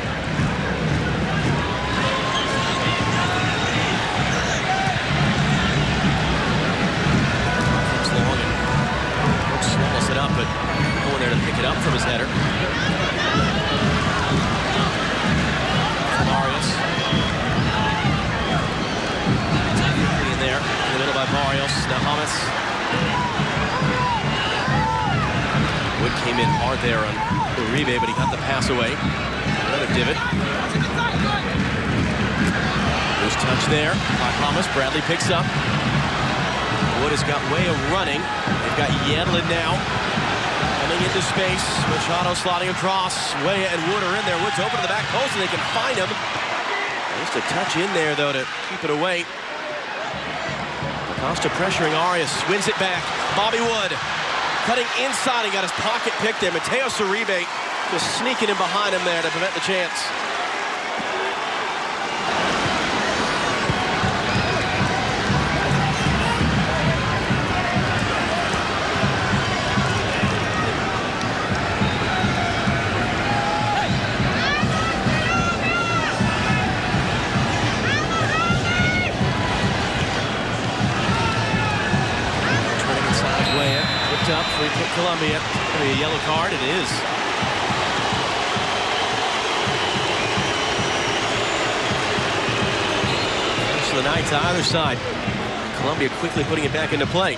Comes long and Brooks swallows it up, but no one there to pick it up from his header. Barrios. In there, in the middle by Barrios. Now James. Wood came in hard there on Uribe, but he got the pass away. Another divot. Loose touch there by James. Bradley picks up. Wood has got Way running. They've got Yedlin now coming into space. Machado sliding across. Way and Wood are in there. Wood's open to the back post, and they can find him. Just a touch in there, though, to keep it away. Acosta pressuring Arias. Wins it back. Bobby Wood. Cutting inside, he got his pocket picked there. Mateus Uribe just sneaking in behind him there to prevent the chance. Turning inside, Weah. Up, free kick Colombia. A yellow card, it is. First of the night to either side. Colombia quickly putting it back into play.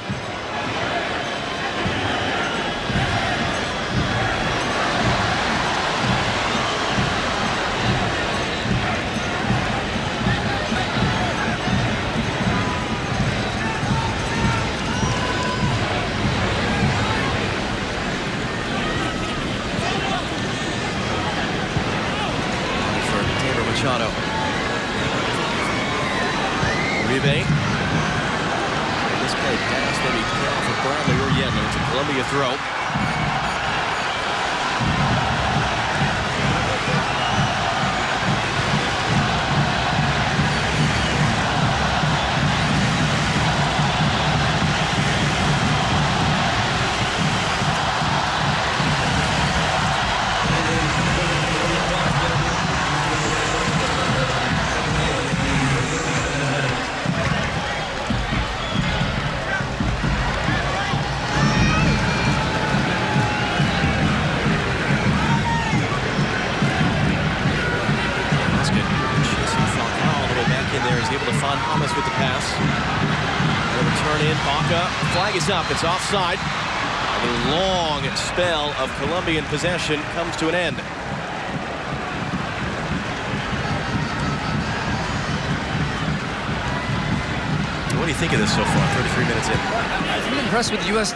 Machado. Uribe. This play pass maybe for Bradley or Yedlin. It's a Colombia throw. Baca, flag is up. It's offside. A long spell of Colombian possession comes to an end. What do you think of this so far, 33 minutes in? I've been impressed with the U.S.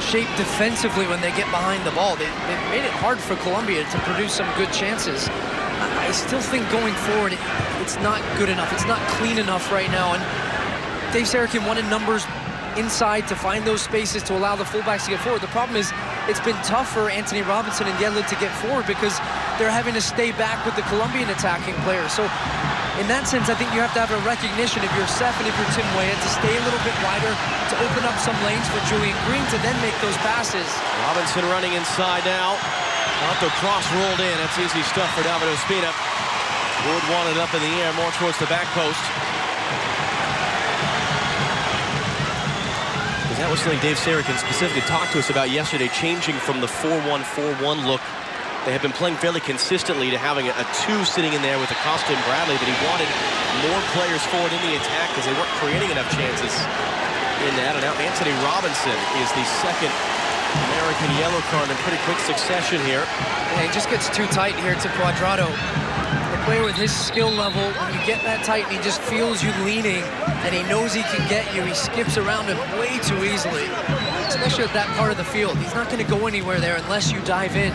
shape defensively when they get behind the ball. They've made it hard for Colombia to produce some good chances. I still think going forward, it's not good enough. It's not clean enough right now. And Dave Sarakin wanted numbers inside to find those spaces to allow the fullbacks to get forward. The problem is it's been tough for Anthony Robinson and Yedlin to get forward because they're having to stay back with the Colombian attacking players. So in that sense, I think you have to have a recognition if you're Seth and if you're Tim Weah to stay a little bit wider, to open up some lanes for Julian Green to then make those passes. Robinson running inside now. Not the cross rolled in. That's easy stuff for David Ospina. Wood wanted up in the air, more towards the back post. Because that was something Dave Sarakin specifically talked to us about yesterday, changing from the 4-1-4-1 look. They have been playing fairly consistently to having a 2 sitting in there with Acosta and Bradley, but he wanted more players forward in the attack because they weren't creating enough chances in that. And now Anthony Robinson is the second American yellow card in pretty quick succession here. Yeah, he just gets too tight here to Cuadrado. A player with his skill level, when you get that tight and he just feels you leaning and he knows he can get you, he skips around him way too easily, especially at that part of the field. He's not going to go anywhere there unless you dive in.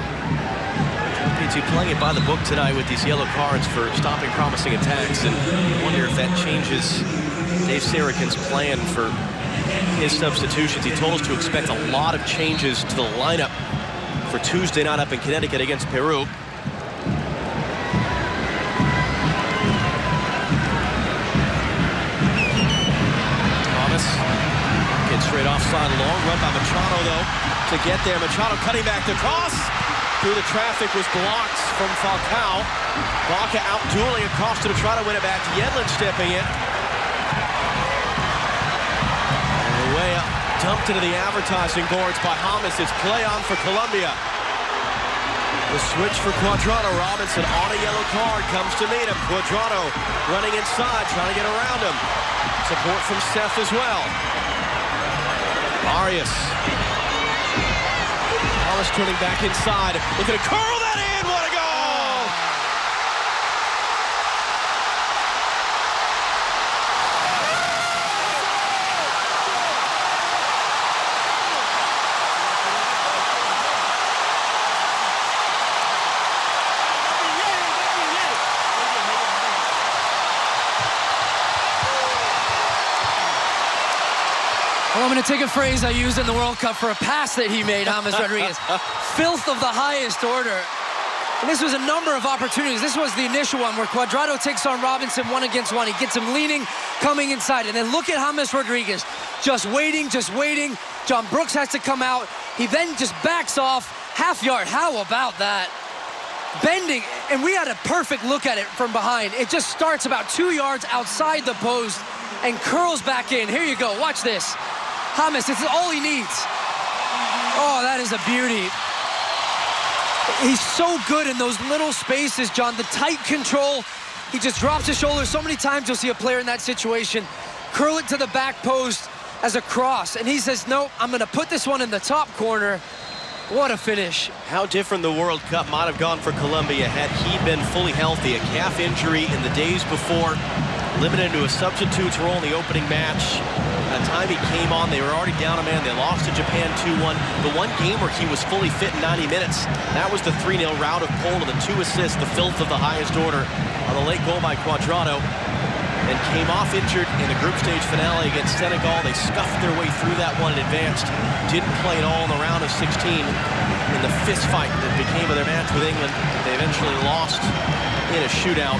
Playing it by the book tonight with these yellow cards for stopping promising attacks, and I wonder if that changes Dave Sarakin's plan for his substitutions. He told us to expect a lot of changes to the lineup for Tuesday night up in Connecticut against Peru. Thomas gets straight offside, long run by Machado though to get there. Machado cutting back the cross. Through the traffic was blocked from Falcao. Baca out dueling across to try to win it back. Yedlin stepping in. And way up, dumped into the advertising boards by James. It's play on for Colombia. The switch for Cuadrado. Robinson on a yellow card comes to meet him. Cuadrado running inside, trying to get around him. Support from Seth as well. Arias. Turning back inside, looking to curl that in. What a goal! Well, I'm going to take a phrase I used in the World Cup for a pass that he made, James Rodriguez. Filth of the highest order. And this was a number of opportunities. This was the initial one where Cuadrado takes on Robinson 1-against-1. He gets him leaning, coming inside. And then look at James Rodriguez. Just waiting, just waiting. John Brooks has to come out. He then just backs off half yard. How about that? Bending, and we had a perfect look at it from behind. It just starts about 2 yards outside the post and curls back in. Here you go, watch this. James, this is all he needs. Oh, that is a beauty. He's so good in those little spaces, John. The tight control. He just drops his shoulders. So many times you'll see a player in that situation curl it to the back post as a cross. And he says, no, I'm going to put this one in the top corner. What a finish. How different the World Cup might have gone for Colombia had he been fully healthy. A calf injury in the days before, limited to a substitute's role in the opening match. By the time he came on, they were already down a man. They lost to Japan 2-1. The one game where he was fully fit in 90 minutes, that was the 3-0 rout of Poland. The 2 assists, the filth of the highest order on the late goal by Cuadrado. And came off injured in the group stage finale against Senegal. They scuffed their way through that one and advanced. Didn't play at all in the round of 16 in the fist fight that became of their match with England. They eventually lost in a shootout.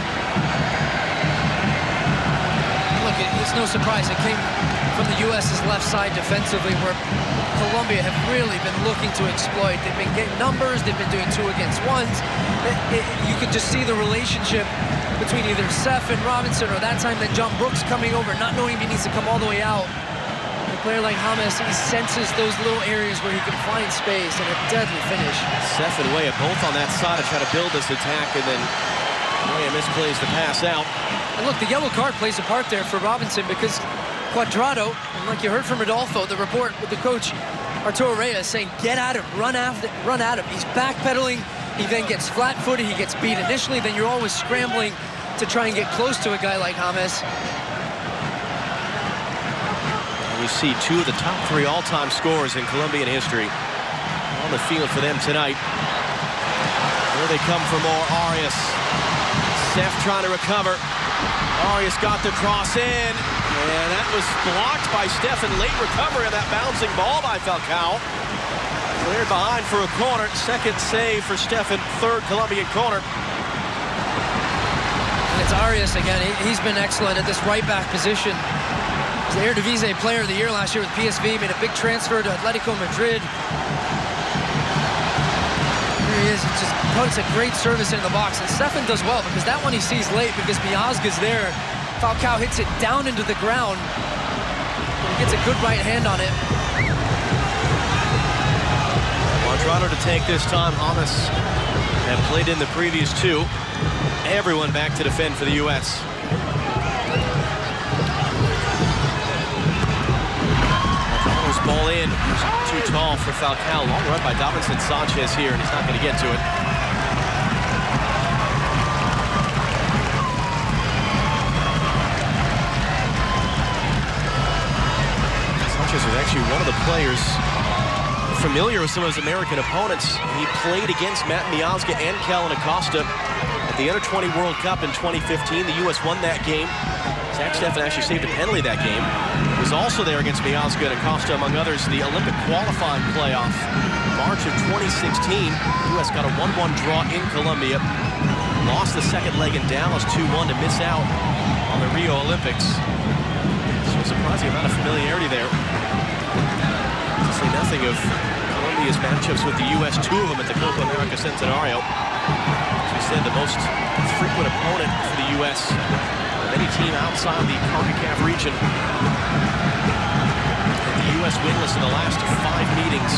Look, it's no surprise. It came from the U.S.'s left side defensively, where Colombia have really been looking to exploit. They've been getting numbers. They've been doing 2-against-1s. You can just see the relationship between either Seth and Robinson, or that time then John Brooks coming over, not knowing if he needs to come all the way out. A player like James, he senses those little areas where he can find space, and a deadly finish. Seth and Weah both on that side to try to build this attack, and then Weah misplays the pass out. And look, the yellow card plays a part there for Robinson, because Cuadrado, and like you heard from Rodolfo, the report with the coach, Arturo Reyes, saying get at him, run at him. He's backpedaling, he then gets flat-footed, he gets beat initially, then you're always scrambling to try and get close to a guy like James. We see two of the top 3 all-time scorers in Colombian history on the field for them tonight. Here they come for more. Arias. Steph trying to recover. Arias got the cross in, and that was blocked by Steph, and late recovery of that bouncing ball by Falcao. Cleared behind for a corner. Second save for Stephen, third Colombian corner. And it's Arias again. He's been excellent at this right back position. He's the Eredivisie Player of the Year last year with PSV. Made a big transfer to Atletico Madrid. Here he is. He just puts a great service into the box, and Stefan does well because that one he sees late because Miazga's there. Falcao hits it down into the ground. And he gets a good right hand on it. Cuadrado to take this time. James had played in the previous 2. Everyone back to defend for the U.S. Cuadrado's ball in. He's too tall for Falcao. Long run by Davinson Sanchez here, and he's not going to get to it. Sanchez was actually one of the players familiar with some of his American opponents. He played against Matt Miazga and Kellen Acosta at the Under-20 World Cup in 2015. The U.S. won that game. Zach Steffen actually saved a penalty that game. He was also there against Miazga and Acosta, among others, the Olympic qualifying playoff. March of 2016, the U.S. got a 1-1 draw in Colombia. Lost the second leg in Dallas 2-1 to miss out on the Rio Olympics. So a surprising amount of familiarity there. To say nothing of Colombia's matchups with the U.S., 2 of them at the Copa America Centenario. As we said, the most frequent opponent for the U.S. of any team outside the CONCACAF region. And the U.S. winless in the last 5 meetings,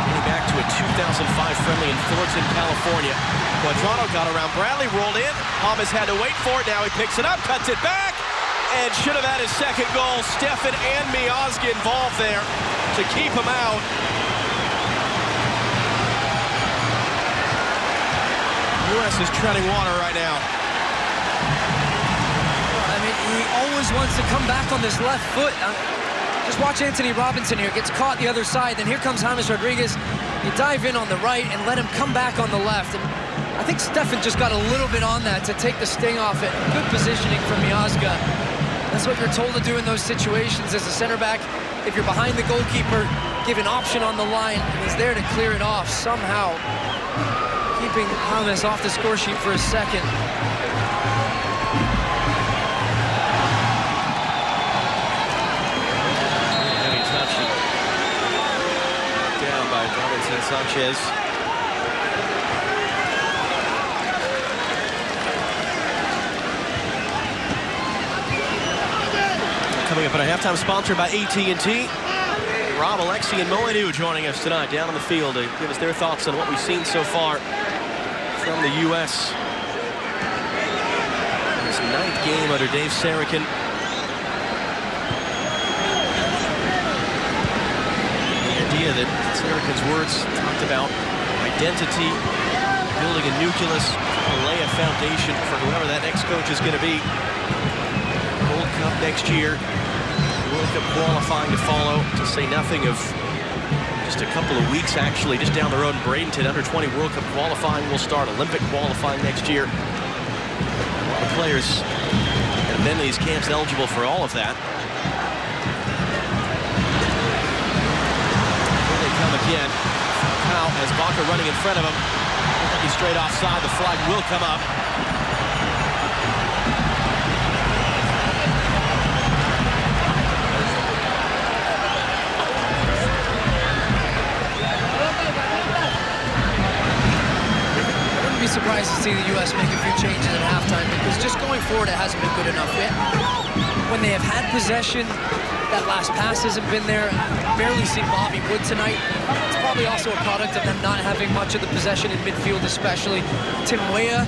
getting back to a 2005 friendly in Fullerton, California. Cuadrado got around Bradley, rolled in. James had to wait for it. Now he picks it up, cuts it back, and should have had his second goal. Stefan and Miazga involved there to keep him out. U.S. is treading water right now. I mean, he always wants to come back on this left foot. Just watch Anthony Robinson here. Gets caught the other side. Then here comes James Rodriguez. You dive in on the right and let him come back on the left. And I think Stefan just got a little bit on that to take the sting off it. Good positioning from Miazga. That's what you're told to do in those situations as a center back. If you're behind the goalkeeper, give an option on the line, and he's there to clear it off somehow. Keeping James off the score sheet for a second. Heavy touch down by Davinson Sanchez. Coming up at a halftime, sponsored by AT&T. Rob, Alexi, and Moinu joining us tonight down on the field to give us their thoughts on what we've seen so far from the U.S. This 9th game under Dave Sarachan. The idea that Sarachan's words talked about identity, building a nucleus, to lay a foundation for whoever that next coach is going to be. World Cup next year. World Cup qualifying to follow, to say nothing of just a couple of weeks, actually, just down the road in Bradenton. Under-20 World Cup qualifying will start. Olympic qualifying next year. A lot of players that have been in these camps eligible for all of that. Here they come again. Now, as Baca running in front of him. He's straight offside. The flag will come up. Be surprised to see the U.S. make a few changes at halftime because just going forward it hasn't been good enough yet. When they have had possession, that last pass hasn't been there. Barely see Bobby Wood tonight. It's probably also a product of them not having much of the possession in midfield, especially. Tim Weah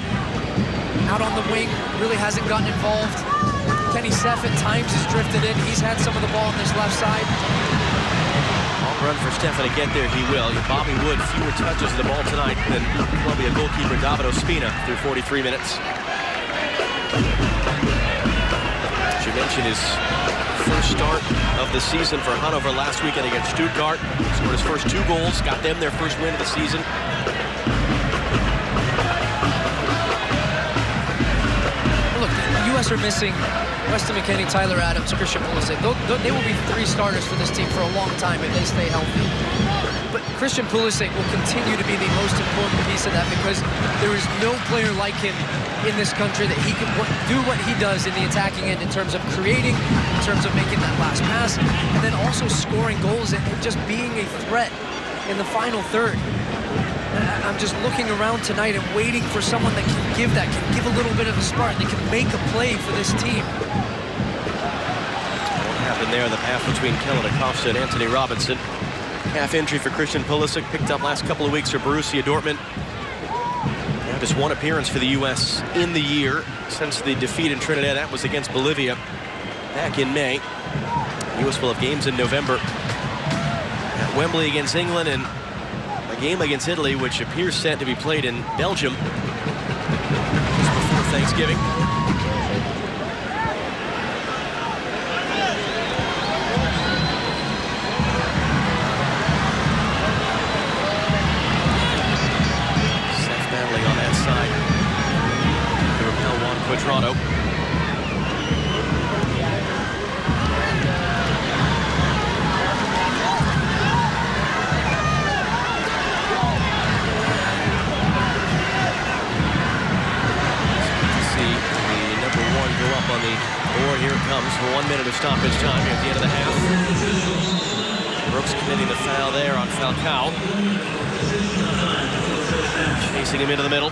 out on the wing really hasn't gotten involved. Kenny Seff at times has drifted in. He's had some of the ball on this left side. Long run for Stefan to get there, he will. Bobby Wood, fewer touches of the ball tonight than Colombia goalkeeper David Ospina through 43 minutes. As you mentioned, his first start of the season for Hanover last weekend against Stuttgart. Scored his first 2 goals, got them their first win of the season. Look, the U.S. are missing Weston McKennie, Tyler Adams, Christian Pulisic. They will be 3 starters for this team for a long time if they stay healthy. But Christian Pulisic will continue to be the most important piece of that because there is no player like him in this country that he can do what he does in the attacking end in terms of creating, in terms of making that last pass, and then also scoring goals and just being a threat in the final third. I'm just looking around tonight and waiting for someone that can give a little bit of a spark, that can make a play for this team. What happened there, the pass between Kellen Acosta and Anthony Robinson. Calf injury for Christian Pulisic, picked up last couple of weeks for Borussia Dortmund. Now just 1 appearance for the U.S. in the year since the defeat in Trinidad. That was against Bolivia back in May. The U.S. will have games in November at Wembley against England and a game against Italy, which appears set to be played in Belgium just before Thanksgiving. Seth battling on that side to repel Juan Cuadrado. Up on the board. Here it comes for 1 minute of stoppage time here at the end of the half. Brooks committing the foul there on Falcao. Chasing him into the middle.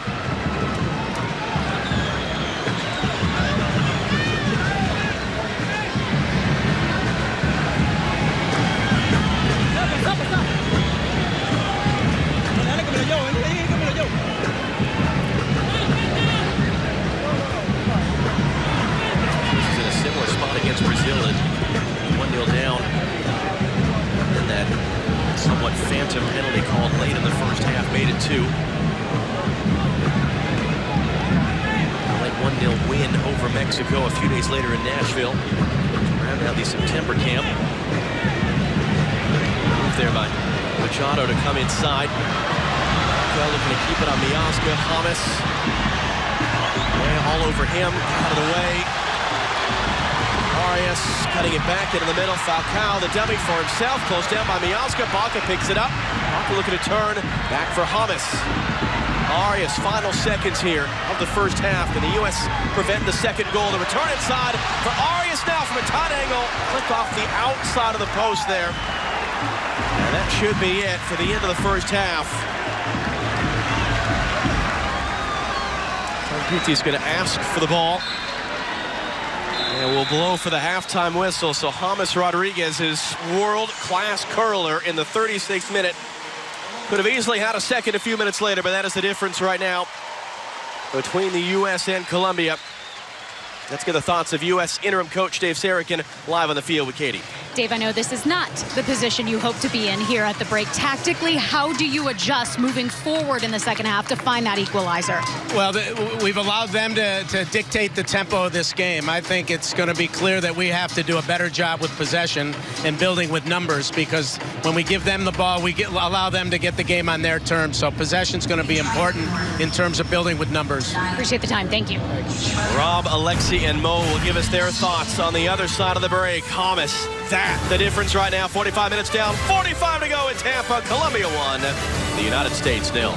Against Brazil at 1-0 down. And that somewhat phantom penalty called late in the first half made it 2. A late 1-0 win over Mexico a few days later in Nashville. Round out the September camp. Move there by Machado to come inside. Well, looking to keep it on Miazga. James. All over him. Out of the way. Arias cutting it back into the middle. Falcao, the dummy for himself. Closed down by Miazga. Baca picks it up. Baca looking to turn. Back for James. Arias, final seconds here of the first half. Can the U.S. prevent the second goal? The return inside for Arias now from a tight angle. Clip off the outside of the post there. And that should be it for the end of the first half. Pitti is going to ask for the ball. And we'll blow for the halftime whistle. So James Rodriguez is world-class curler in the 36th minute. Could have easily had a second a few minutes later, but that is the difference right now between the U.S. and Colombia. Let's get the thoughts of U.S. interim coach Dave Sarachan live on the field with Katie. Dave, I know this is not the position you hope to be in here at the break. Tactically, how do you adjust moving forward in the second half to find that equalizer? Well, we've allowed them to dictate the tempo of this game. I think it's going to be clear that we have to do a better job with possession and building with numbers, because when we give them the ball, we allow them to get the game on their terms. So possession's going to be important in terms of building with numbers. Appreciate the time. Thank you. Rob, Alexi, and Mo will give us their thoughts on the other side of the break. James, that the difference right now. 45 minutes down, 45 to go in Tampa. Colombia 1, the United States 0.